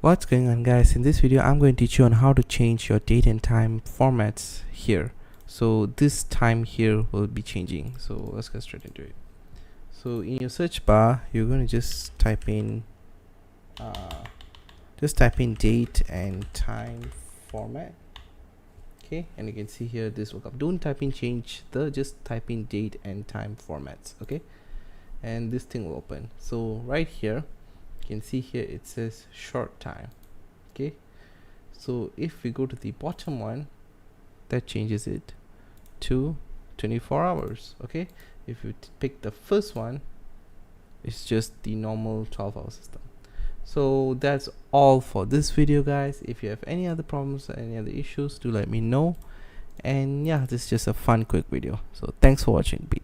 What's going on, guys? In this video I'm going to teach you on how to change your date and time formats here. So this time here will be changing, so let's get straight into it. So in your search bar you're going to just type in date and time format. Okay, and you can see here this will come. Don't type in change the, just type in date and time formats. Okay, and this thing will open. So right here you can see here it says short time. Okay, so if we go to the bottom one, that changes it to 24 hours. Okay, if you pick the first one, it's just the normal 12-hour system. So that's all for this video, guys. If you have any other problems or any other issues, do let me know. And yeah, this is just a fun quick video, so thanks for watching. Peace.